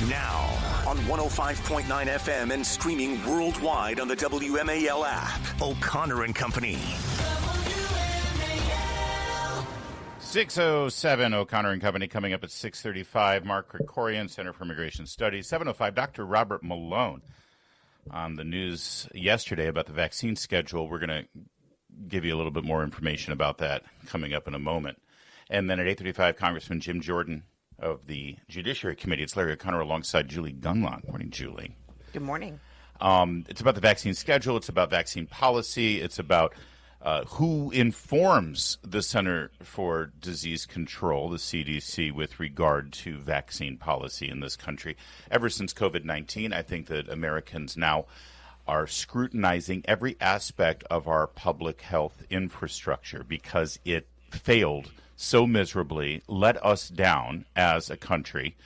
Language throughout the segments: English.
Now, on 105.9 FM and streaming worldwide on the WMAL app. O'Connor and Company. 6:07, O'Connor and Company coming up at 6:35. Mark Krikorian, Center for Immigration Studies. 7:05, Dr. Robert Malone on the news yesterday about the vaccine schedule. We're going to give you a little bit more information about that coming up in a moment. And then at 8:35, Congressman Jim Jordan of the Judiciary Committee. It's Larry O'Connor alongside Julie Gunlock. Morning, Julie. Good morning. It's about the vaccine schedule. It's about vaccine policy. It's about who informs the Center for Disease Control, the CDC, with regard to vaccine policy in this country. Ever since COVID-19, I think that Americans now are scrutinizing every aspect of our public health infrastructure because it failed so miserably, let us down as a country,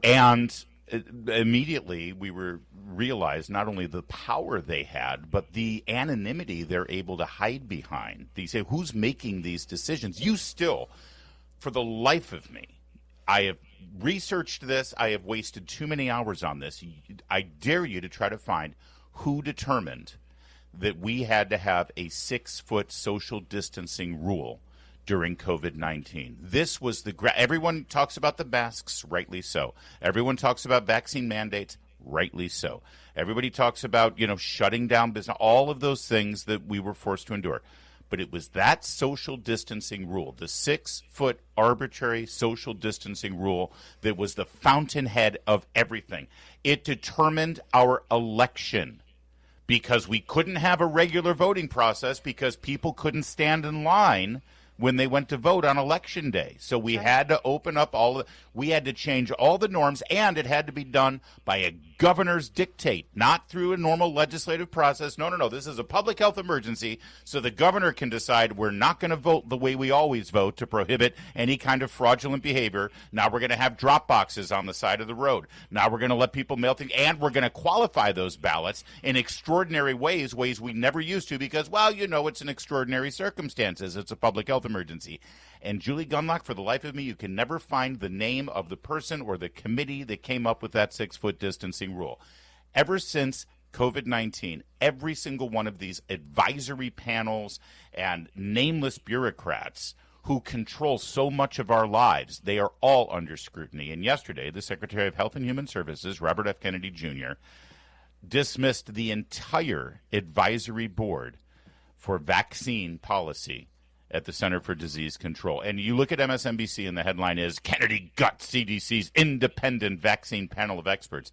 and immediately we realized not only the power they had, but the anonymity they're able to hide behind. They say, who's making these decisions? You still, for the life of me, I have researched this. I have wasted too many hours on this. I dare you to try to find who determined that we had to have a 6-foot social distancing rule during COVID-19. This was everyone talks about the masks, rightly so. Everyone talks about vaccine mandates, rightly so. Everybody talks about, shutting down business, all of those things that we were forced to endure. But it was that social distancing rule, the 6-foot arbitrary social distancing rule, that was the fountainhead of everything. It determined our election because we couldn't have a regular voting process because people couldn't stand in line when they went to vote on election day. So we had to open up we had to change all the norms, and it had to be done by a governor's dictate, not through a normal legislative process. No. This is a public health emergency, so the governor can decide we're not going to vote the way we always vote to prohibit any kind of fraudulent behavior. Now we're going to have drop boxes on the side of the road. Now we're going to let people mail things, and we're going to qualify those ballots in extraordinary ways we never used to because, it's an extraordinary circumstances. It's a public health emergency. And Julie Gunlock, for the life of me, you can never find the name of the person or the committee that came up with that 6-foot distancing rule. Ever since COVID-19, every single one of these advisory panels and nameless bureaucrats who control so much of our lives, they are all under scrutiny. And yesterday, the Secretary of Health and Human Services, Robert F. Kennedy Jr., dismissed the entire advisory board for vaccine policy at the Center for Disease Control. And you look at MSNBC and the headline is, Kennedy guts CDC's independent vaccine panel of experts.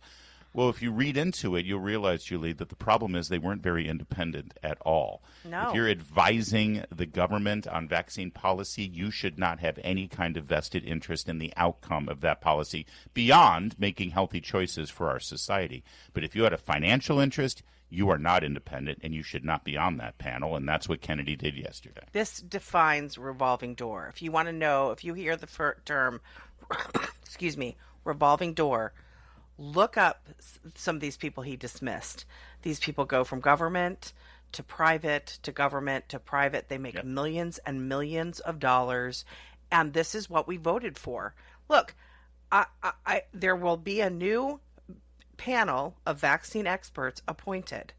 Well, if you read into it, you'll realize, Julie, that the problem is they weren't very independent at all. No. If you're advising the government on vaccine policy, you should not have any kind of vested interest in the outcome of that policy beyond making healthy choices for our society. But if you had a financial interest, you are not independent, and you should not be on that panel, and that's what Kennedy did yesterday. This defines revolving door. If you want to know, if you hear the term, revolving door, look up some of these people he dismissed. These people go from government to private to government to private. They make millions and millions of dollars, and this is what we voted for. Look, there will be a new panel of vaccine experts appointed.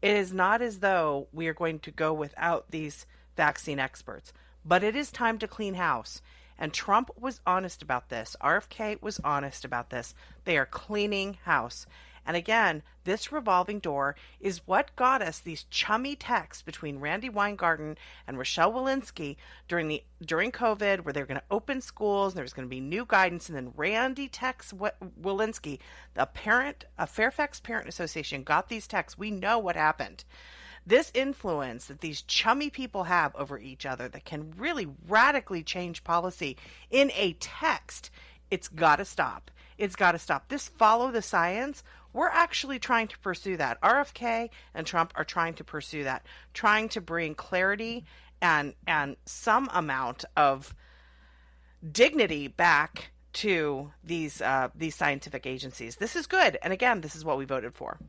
It is not as though we are going to go without these vaccine experts, but it is time to clean house. And Trump was honest about this. RFK was honest about this. They are cleaning house. And again, this revolving door is what got us these chummy texts between Randy Weingarten and Rochelle Walensky during COVID, where they were going to open schools and there was going to be new guidance. And then Randy texts Walensky, a Fairfax Parent Association, got these texts. We know what happened. This influence that these chummy people have over each other that can really radically change policy in a text, it's got to stop. It's got to stop. This follow the science, we're actually trying to pursue that. RFK and Trump are trying to pursue that, trying to bring clarity and some amount of dignity back to these scientific agencies. This is good. And again, this is what we voted for.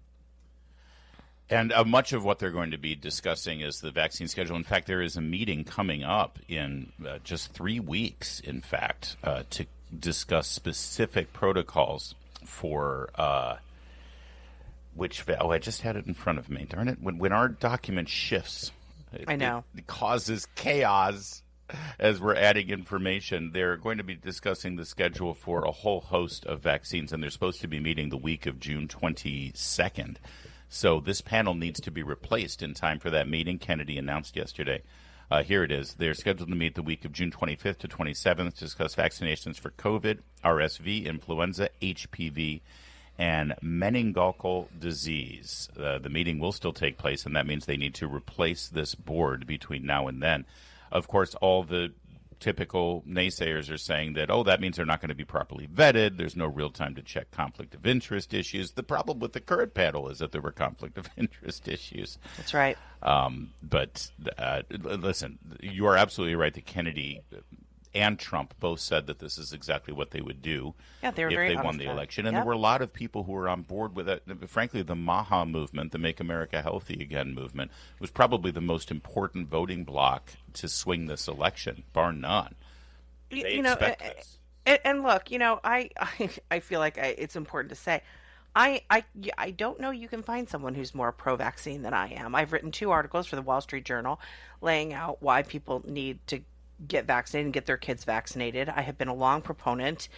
And much of what they're going to be discussing is the vaccine schedule. In fact, there is a meeting coming up in just 3 weeks, in fact, to discuss specific protocols for I just had it in front of me. Darn it! When our document shifts, I know it causes chaos. As we're adding information, they're going to be discussing the schedule for a whole host of vaccines, and they're supposed to be meeting the week of June 22nd. So this panel needs to be replaced in time for that meeting. Kennedy announced yesterday. Here it is. They're scheduled to meet the week of June 25th to 27th to discuss vaccinations for COVID, RSV, influenza, HPV, and meningococcal disease. The meeting will still take place, and that means they need to replace this board between now and then. Of course, all the typical naysayers are saying that, that means they're not going to be properly vetted. There's no real time to check conflict of interest issues. The problem with the current panel is that there were conflict of interest issues. That's right. But listen, you are absolutely right that Kennedy and Trump both said that this is exactly what they would do if they won the election. And there were a lot of people who were on board with it. Frankly, the MAHA movement, the Make America Healthy Again movement, was probably the most important voting bloc to swing this election, bar none. They expect this. And look, I feel like it's important to say, I don't know you can find someone who's more pro-vaccine than I am. I've written 2 articles for the Wall Street Journal laying out why people need to get vaccinated and get their kids vaccinated. I have been a long proponent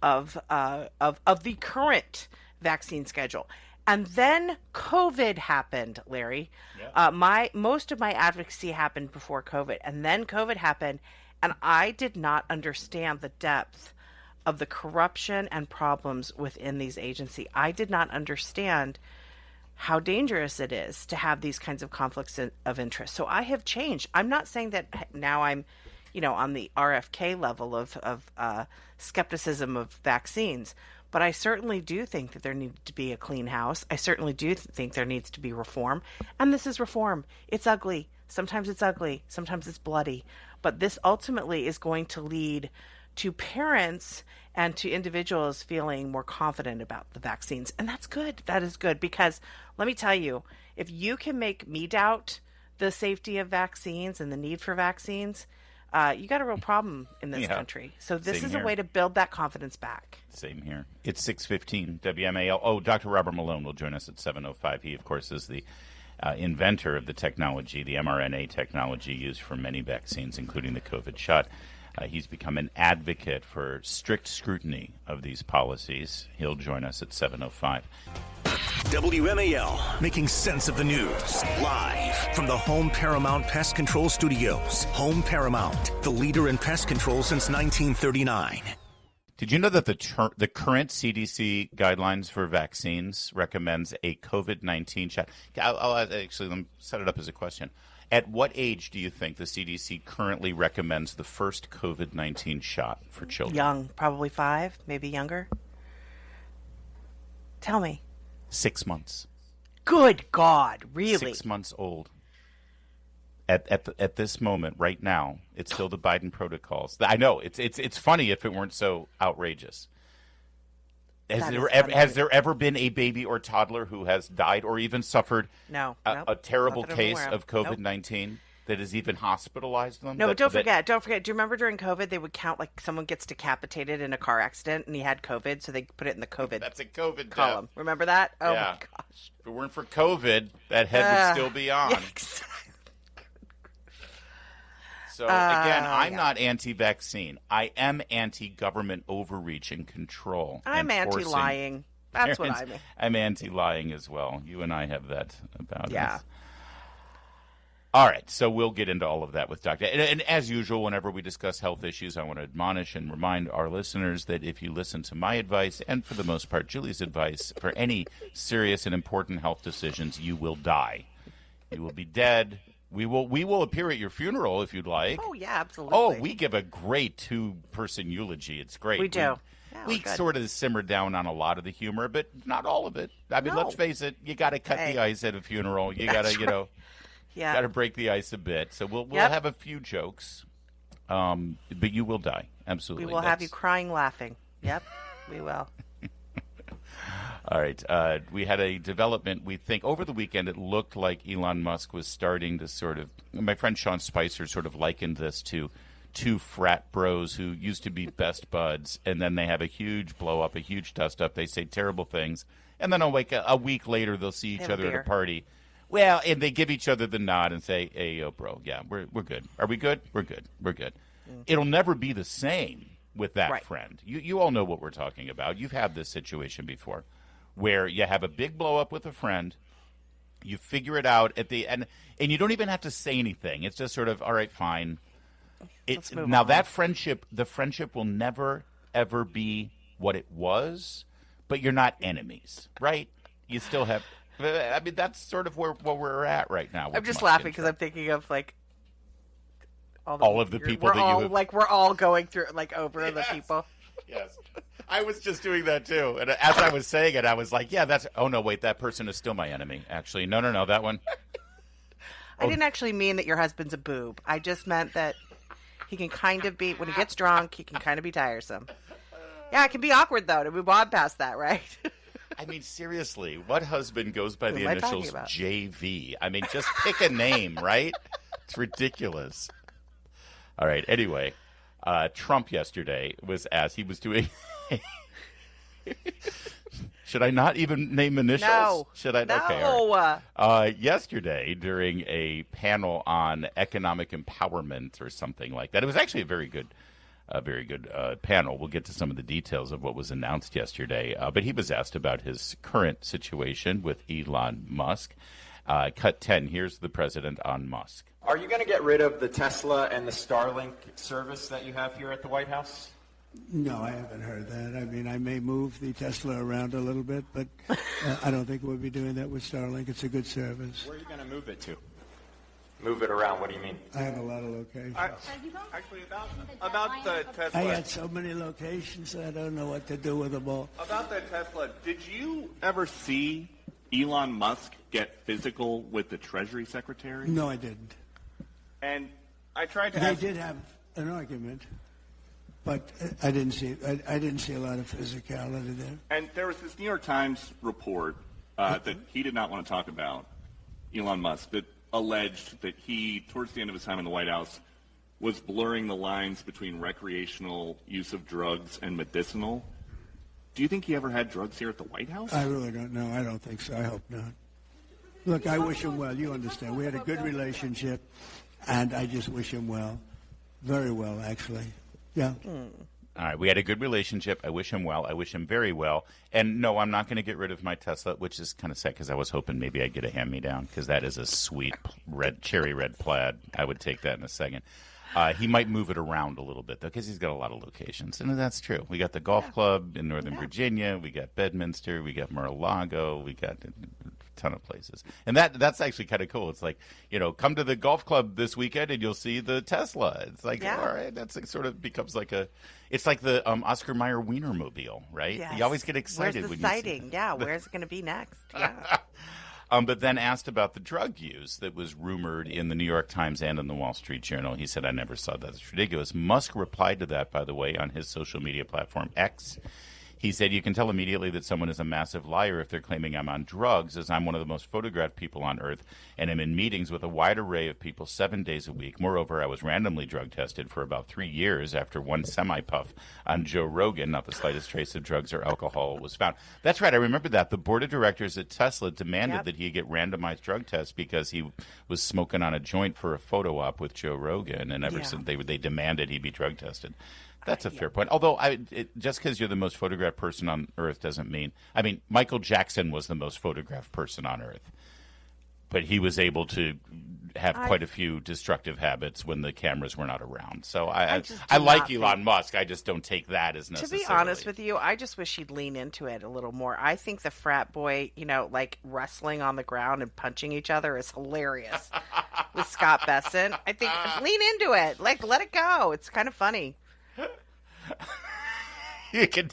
of the current vaccine schedule. And then COVID happened, Larry. Yeah. Most of my advocacy happened before COVID, and then COVID happened, and I did not understand the depth of the corruption and problems within these agencies. I did not understand how dangerous it is to have these kinds of conflicts of interest. So I have changed. I'm not saying that now I'm on the RFK level of skepticism of vaccines. But I certainly do think that there needs to be a clean house. I certainly do think there needs to be reform. And this is reform. It's ugly. Sometimes it's ugly. Sometimes it's bloody. But this ultimately is going to lead to parents and to individuals feeling more confident about the vaccines. And that's good. That is good. Because let me tell you, if you can make me doubt the safety of vaccines and the need for vaccines, you got a real problem in this country. So this is a way to build that confidence back. Same here. It's 6:15 WMAL. Oh, Dr. Robert Malone will join us at 7:05. He, of course, is the inventor of the technology, the mRNA technology used for many vaccines, including the COVID shot. He's become an advocate for strict scrutiny of these policies. He'll join us at 7:05. WMAL, making sense of the news. Live from the Home Paramount Pest Control Studios. Home Paramount, the leader in pest control since 1939. Did you know that the current CDC guidelines for vaccines recommends a COVID-19 shot? I'll actually let me set it up as a question. At what age do you think the CDC currently recommends the first COVID-19 shot for children? Young, probably 5, maybe younger. Tell me. 6 months. Good God, really? 6 months old. At this moment, right now, it's still the Biden protocols. I know it's funny if it weren't so outrageous. Has there ever been a baby or toddler who has died or even suffered a terrible case of COVID-19 that has even hospitalized them? No, but don't forget. Do you remember during COVID they would count like someone gets decapitated in a car accident and he had COVID, so they put it in the COVID. That's a COVID column. Death. Remember that? Oh yeah. My gosh! If it weren't for COVID, that head would still be on. Yeah, exactly. So, again, I'm not anti-vaccine. I am anti-government overreach and control. I'm anti-lying. That's what I mean. I'm anti-lying as well. You and I have that about us. Yeah. All right, so we'll get into all of that with Dr. And as usual, whenever we discuss health issues, I want to admonish and remind our listeners that if you listen to my advice, and for the most part, Julie's advice, for any serious and important health decisions, you will die. You will be dead. We will appear at your funeral if you'd like. Oh, yeah, absolutely. Oh, we give a great 2-person eulogy. It's great. We do. We sort of simmer down on a lot of the humor, but not all of it. I mean, let's face it, you got to cut the ice at a funeral. You got to, got to break the ice a bit. So we'll have a few jokes, but you will die. Absolutely. We will have you crying, laughing. Yep, we will. All right. We had a development, we think, over the weekend. It looked like Elon Musk was starting to my friend Sean Spicer sort of likened this to two frat bros who used to be best buds, and then they have a huge blow up, a huge dust up. They say terrible things, and then a week later they'll see each other at a party. Well, and they give each other the nod and say, "Hey, yo, bro, yeah, we're good. Are we good? We're good. We're good." It'll never be the same with that friend. You all know what we're talking about. You've had this situation before, where you have a big blow up with a friend. You figure it out at the end, and you don't even have to say anything. It's just sort of, all right, fine. Now that friendship, the friendship will never ever be what it was, but you're not enemies, right? You still have. I mean, that's sort of where we're at right now. I'm just laughing because I'm thinking of like all of the people that you have... like we're all going through like over the people. Yes, I was just doing that too, and as I was saying it, I was like, "Yeah, that's." Oh no, wait, that person is still my enemy. Actually, no, that one. I didn't actually mean that your husband's a boob. I just meant that he can kind of be when he gets drunk. He can kind of be tiresome. Yeah, it can be awkward though to move on past that, right? I mean, seriously, what husband goes by the initials JV? I mean, just pick a name, right? It's ridiculous. All right. Anyway, Trump yesterday was asked. He was doing. Should I not even name initials? No. Should I? No. Okay. Right. Yesterday, during a panel on economic empowerment or something like that, it was actually a very good panel. We'll get to some of the details of what was announced yesterday. But he was asked about his current situation with Elon Musk. Cut 10. Here's the president on Musk. Are you going to get rid of the Tesla and the Starlink service that you have here at the White House? No, I haven't heard that. I mean, I may move the Tesla around a little bit, but I don't think we'll be doing that with Starlink. It's a good service. Where are you going to move it to? Move it around? What do you mean? I have a lot of locations. Actually, about the Tesla. I had so many locations, I don't know what to do with them all. About the Tesla, did you ever see Elon Musk get physical with the Treasury Secretary? No, I didn't. And I tried to They did have an argument, but I didn't see a lot of physicality there. And there was this New York Times report that he did not want to talk about, Elon Musk, that alleged that he, towards the end of his time in the White House, was blurring the lines between recreational use of drugs and medicinal. Do you think he ever had drugs here at the White House? I really don't know. I don't think so. I hope not. Look, I wish him well. You understand. We had a good relationship, and I just wish him well. Very well, actually. Yeah. All right, we had a good relationship. I wish him well. I wish him very well. And no, I'm not going to get rid of my Tesla, which is kind of sad because I was hoping maybe I'd get a hand-me-down because that is a sweet cherry red plaid. I would take that in a second. He might move it around a little bit, though, because he's got a lot of locations. And that's true. We got the golf club in Northern Virginia. We got Bedminster. We got Mar-a-Lago. We got a ton of places. And that's actually kind of cool. It's like, come to the golf club this weekend and you'll see the Tesla. It's like, all right, that's sort of becomes like it's like the Oscar Mayer Wienermobile, right? Yes. You always get excited when you sighting? see it. Yeah, where's it going to be next? Yeah. But then asked about the drug use that was rumored in the New York Times and in the Wall Street Journal. He said, I never saw that. It's ridiculous. Musk replied to that, by the way, on his social media platform, X. He said, you can tell immediately that someone is a massive liar if they're claiming I'm on drugs, as I'm one of the most photographed people on Earth, and I'm in meetings with a wide array of people 7 days a week. Moreover, I was randomly drug tested for about 3 years after one semi-puff on Joe Rogan. Not the slightest trace of drugs or alcohol was found. That's right. I remember that. The board of directors at Tesla demanded that he get randomized drug tests because he was smoking on a joint for a photo op with Joe Rogan, and ever since they demanded he be drug tested. That's a fair point. Although, just because you're the most photographed person on Earth doesn't mean... I mean, Michael Jackson was the most photographed person on Earth. But he was able to have quite a few destructive habits when the cameras were not around. So I like Elon Musk. I just don't take that as necessarily... To be honest with you, I just wish he'd lean into it a little more. I think the frat boy, like wrestling on the ground and punching each other is hilarious with Scott Besson. I think lean into it. Like, let it go. It's kind of funny. You can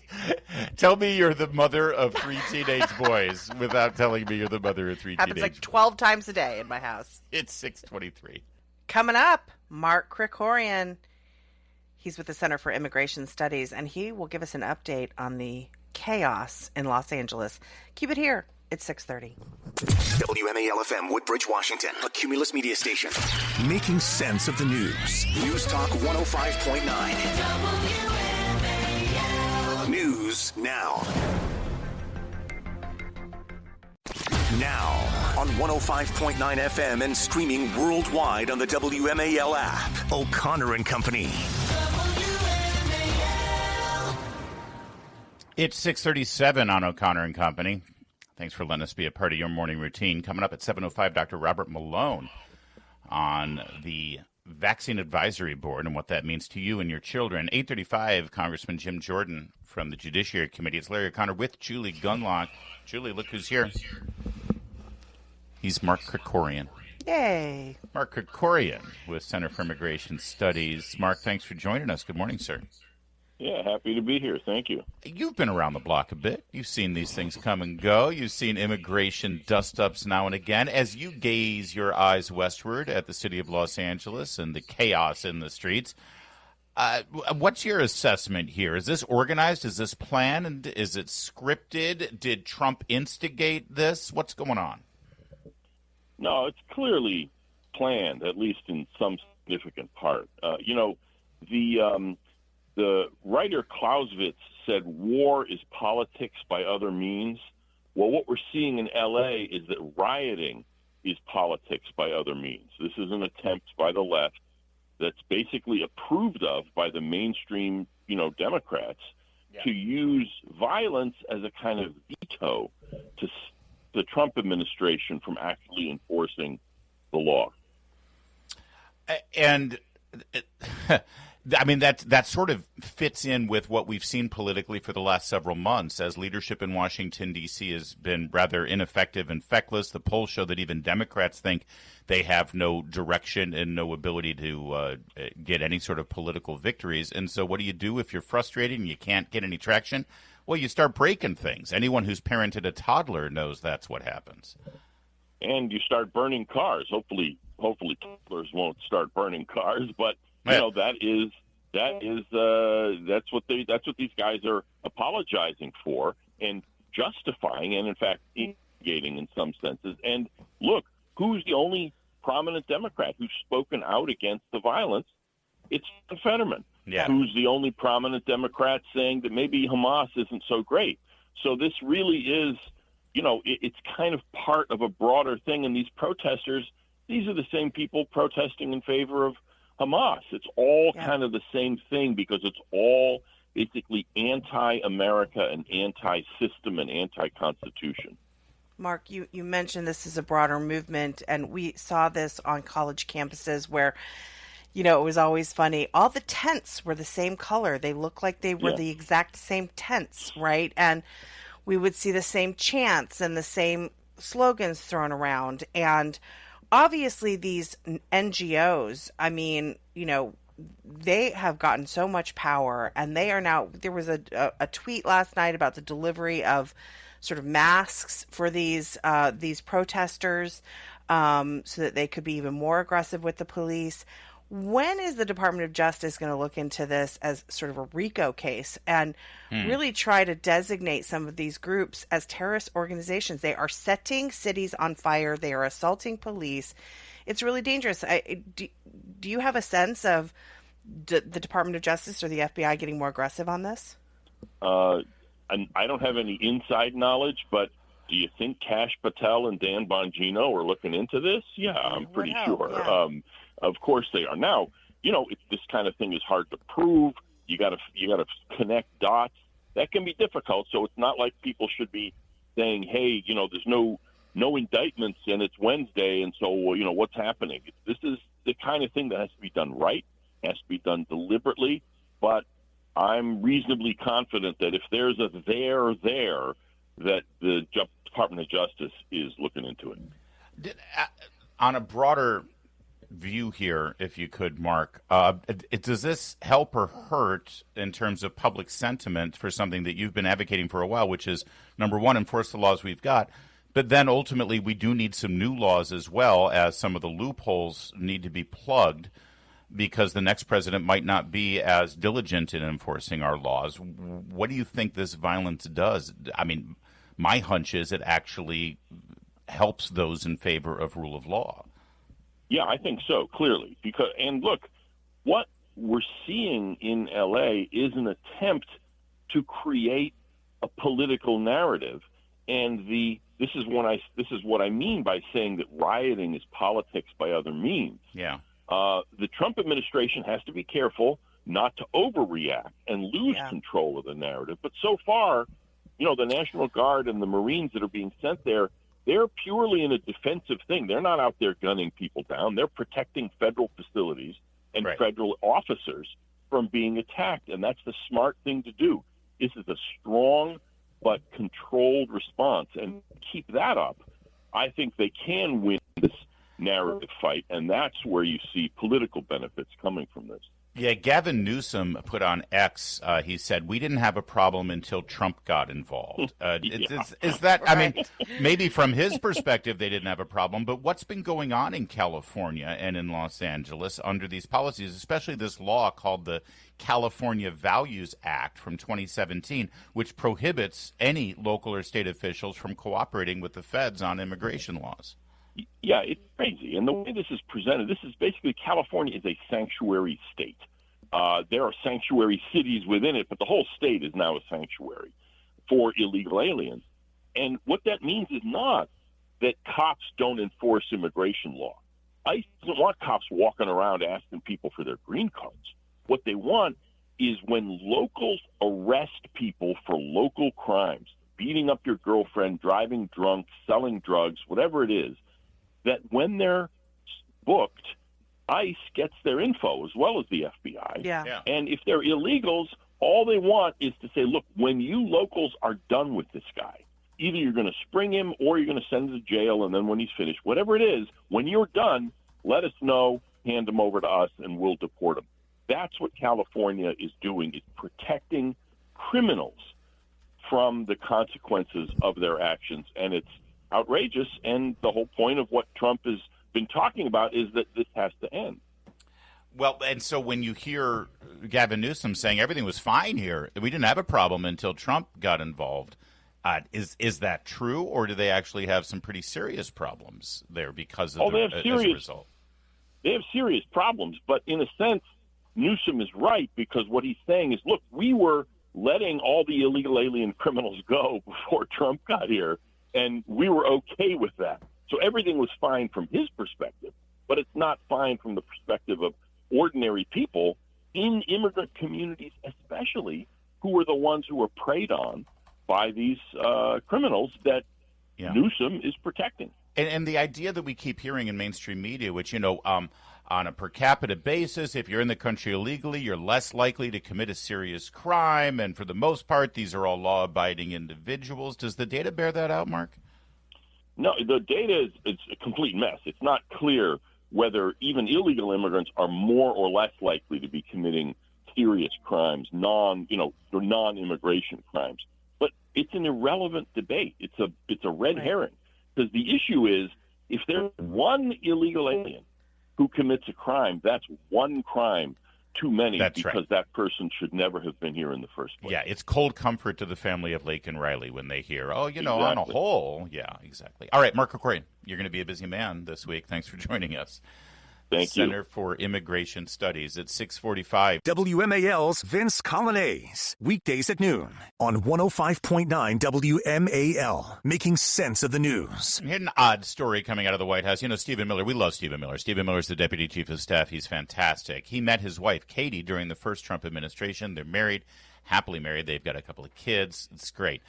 tell me you're the mother of 3 teenage boys without telling me you're the mother of 3 Happens teenage like 12 times a day in my house. It's 6:23. Coming up, Mark Krikorian. He's with the Center for Immigration Studies, and he will give us an update on the chaos in Los Angeles. Keep it here It's 6:30. WMAL-FM Woodbridge, Washington, a Cumulus media station. Making sense of the news. News Talk 105.9. WMAL. News now. Now on 105.9 FM and streaming worldwide on the WMAL app. O'Connor and Company. It's 6:37 on O'Connor and Company. Thanks for letting us be a part of your morning routine. Coming up at 7:05, Dr. Robert Malone on the Vaccine Advisory Board and what that means to you and your children. 8:35, Congressman Jim Jordan from the Judiciary Committee. It's Larry O'Connor with Julie Gunlock. Julie, look who's here. He's Mark Krikorian. Yay. Mark Krikorian with Center for Immigration Studies. Mark, thanks for joining us. Good morning, sir. Yeah, happy to be here. Thank you. You've been around the block a bit. You've seen these things come and go. You've seen immigration dust-ups now and again. As you gaze your eyes westward at the city of Los Angeles and the chaos in the streets, what's your assessment here? Is this organized? Is this planned? Is it scripted? Did Trump instigate this? What's going on? No, it's clearly planned, at least in some significant part. The writer Clausewitz said war is politics by other means. Well, what we're seeing in L.A. is that rioting is politics by other means. This is an attempt by the left that's basically approved of by the mainstream, Democrats to use violence as a kind of veto to the Trump administration from actually enforcing the law. And I mean, that sort of fits in with what we've seen politically for the last several months as leadership in Washington, D.C. has been rather ineffective and feckless. The polls show that even Democrats think they have no direction and no ability to get any sort of political victories. And so what do you do if you're frustrated and you can't get any traction? Well, you start breaking things. Anyone who's parented a toddler knows that's what happens. And you start burning cars. Hopefully toddlers won't start burning cars, but that's what these guys are apologizing for and justifying, and in fact instigating in some senses. And look, who's the only prominent Democrat who's spoken out against the violence? It's Fetterman. Yeah. Who's the only prominent Democrat saying that maybe Hamas isn't so great. So this really is, it's kind of part of a broader thing. And these protesters, these are the same people protesting in favor of Hamas. It's all kind of the same thing because it's all basically anti-America and anti-system and anti-constitution. Mark, you mentioned this is a broader movement, and we saw this on college campuses where, it was always funny. All the tents were the same color. They looked like they were the exact same tents, right? And we would see the same chants and the same slogans thrown around. And obviously these NGOs, they have gotten so much power, and they are now, there was a tweet last night about the delivery of sort of masks for these protesters so that they could be even more aggressive with the police. When is the Department of Justice going to look into this as sort of a RICO case and really try to designate some of these groups as terrorist organizations? They are setting cities on fire. They are assaulting police. It's really dangerous. Do you have a sense of the Department of Justice or the FBI getting more aggressive on this? And I don't have any inside knowledge, but do you think Kash Patel and Dan Bongino are looking into this? Yeah, I'm pretty sure. Yeah. Of course they are. Now, this kind of thing is hard to prove. You got to connect dots. That can be difficult. So it's not like people should be saying, "Hey, there's no indictments and it's Wednesday, and so what's happening?" This is the kind of thing that has to be done right, has to be done deliberately. But I'm reasonably confident that if there's a there, that the Department of Justice is looking into it. On a broader view here, if you could, Mark, does this help or hurt in terms of public sentiment for something that you've been advocating for a while, which is, number one, enforce the laws we've got, but then ultimately we do need some new laws as well, as some of the loopholes need to be plugged because the next president might not be as diligent in enforcing our laws. What do you think this violence does? I mean, my hunch is it actually helps those in favor of rule of law. Yeah, I think so, clearly. And look, what we're seeing in L.A. is an attempt to create a political narrative, and this is what I mean by saying that rioting is politics by other means. Yeah. The Trump administration has to be careful not to overreact and lose control of the narrative. But so far, the National Guard and the Marines that are being sent there, they're purely in a defensive thing. They're not out there gunning people down. They're protecting federal facilities and federal officers from being attacked, and that's the smart thing to do. This is a strong but controlled response, and keep that up. I think they can win this narrative fight, and that's where you see political benefits coming from this. Yeah, Gavin Newsom put on X, he said, we didn't have a problem until Trump got involved. Is that, I mean, maybe from his perspective they didn't have a problem, but what's been going on in California and in Los Angeles under these policies, especially this law called the California Values Act from 2017, which prohibits any local or state officials from cooperating with the feds on immigration laws? Yeah, it's crazy. And the way this is presented, this is basically California is a sanctuary state. There are sanctuary cities within it, but the whole state is now a sanctuary for illegal aliens. And what that means is not that cops don't enforce immigration law. ICE doesn't want cops walking around asking people for their green cards. What they want is when locals arrest people for local crimes, beating up your girlfriend, driving drunk, selling drugs, whatever it is, that when they're booked, ICE gets their info as well as the FBI. Yeah. And if they're illegals, all they want is to say, look, when you locals are done with this guy, either you're going to spring him or you're going to send him to jail, and then when he's finished, whatever it is, when you're done, let us know, hand him over to us, and we'll deport him. That's what California is doing, is protecting criminals from the consequences of their actions. And it's outrageous, and the whole point of what Trump has been talking about is that this has to end. Well, and so when you hear Gavin Newsom saying everything was fine here, we didn't have a problem until Trump got involved, is that true, or do they actually have some pretty serious problems there because of as a result? They have serious problems, but in a sense, Newsom is right, because what he's saying is, look, we were letting all the illegal alien criminals go before Trump got here, and we were okay with that. So everything was fine from his perspective, but it's not fine from the perspective of ordinary people in immigrant communities, especially, who are the ones who are preyed on by these criminals that Newsom is protecting. And the idea that we keep hearing in mainstream media, which, on a per capita basis, if you're in the country illegally, you're less likely to commit a serious crime. And for the most part, these are all law-abiding individuals. Does the data bear that out, Mark? No, the data is a complete mess. It's not clear whether even illegal immigrants are more or less likely to be committing serious crimes, non-immigration crimes. But it's an irrelevant debate. It's a red herring, because the issue is, if there's one illegal alien who commits a crime, that's one crime too many, because that person should never have been here in the first place. Yeah, it's cold comfort to the family of Lake and Riley when they hear, on a whole. Yeah, exactly. All right, Mark Krikorian, you're going to be a busy man this week. Thanks for joining us. Thank you. Center for Immigration Studies at 645. WMAL's Vince Colonnese, weekdays at noon on 105.9 WMAL, making sense of the news. We had an odd story coming out of the White House. Stephen Miller, we love Stephen Miller. Stephen Miller's the Deputy Chief of Staff. He's fantastic. He met his wife, Katie, during the first Trump administration. They're married, happily married. They've got a couple of kids. It's great.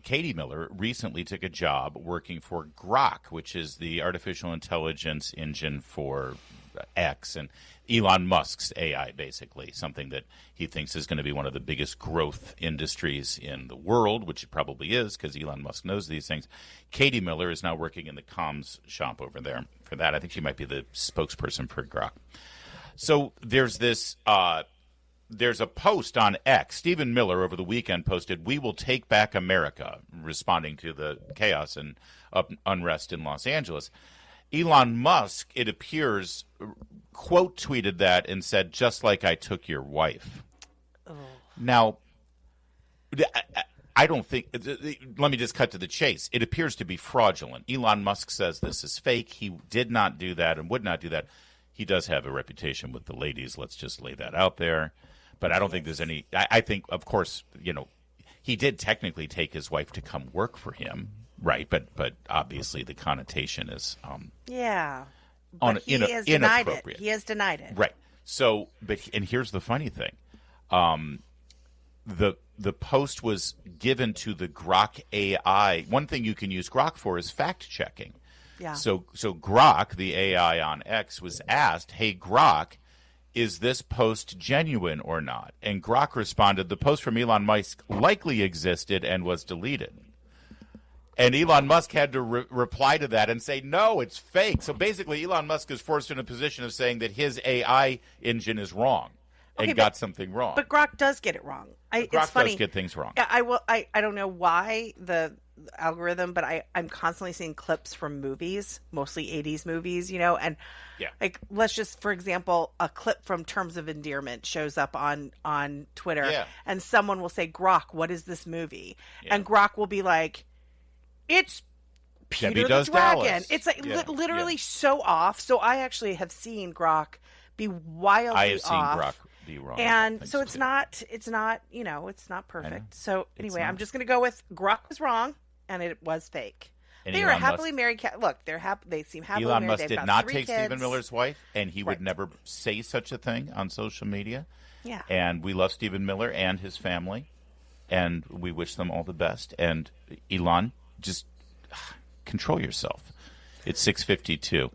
Katie Miller recently took a job working for Grok, which is the artificial intelligence engine for X and Elon Musk's AI, basically, something that he thinks is going to be one of the biggest growth industries in the world, which it probably is because Elon Musk knows these things. Katie Miller is now working in the comms shop over there for that. I think she might be the spokesperson for Grok. So there's this there's a post on X. Stephen Miller over the weekend posted, "We will take back America," responding to the chaos and unrest in Los Angeles. Elon Musk, it appears, quote tweeted that and said, "Just like I took your wife." Oh. Now, I don't think. Let me just cut to the chase. It appears to be fraudulent. Elon Musk says this is fake. He did not do that and would not do that. He does have a reputation with the ladies. Let's just lay that out there. But I don't think there's any. I think, of course, he did technically take his wife to come work for him, right? But obviously the connotation is But he has denied it. He has denied it. Right. So, and here's the funny thing. The post was given to the Grok AI. One thing you can use Grok for is fact checking. Yeah. So Grok, the AI on X, was asked, "Hey Grok, is this post genuine or not?" And Grok responded, "The post from Elon Musk likely existed and was deleted." And Elon Musk had to reply to that and say, "No, it's fake." So basically, Elon Musk is forced in a position of saying that his AI engine is wrong and got something wrong. But Grok does get it wrong. Grok it's funny. does get things wrong. I don't know why the algorithm, but I'm constantly seeing clips from movies, mostly 80s movies, and like, let's just, for example, a clip from Terms of Endearment shows up on Twitter, and someone will say, "Grok, what is this movie?" And Grok will be like, "It's Peter Debbie the Does Dragon." Dallas. It's like literally so off. So I actually have seen Grok be wildly off. I have seen Grok be wrong. And so it's not it's not perfect. So anyway, I'm just going to go with Grok was wrong and it was fake. And they Elon are happily married. Look, they seem happily Elon married. Musk They've did got not 3 take kids. Stephen Miller's wife, and he would never say such a thing on social media. Yeah. And we love Stephen Miller and his family, and we wish them all the best. And Elon, just control yourself. It's 6:52.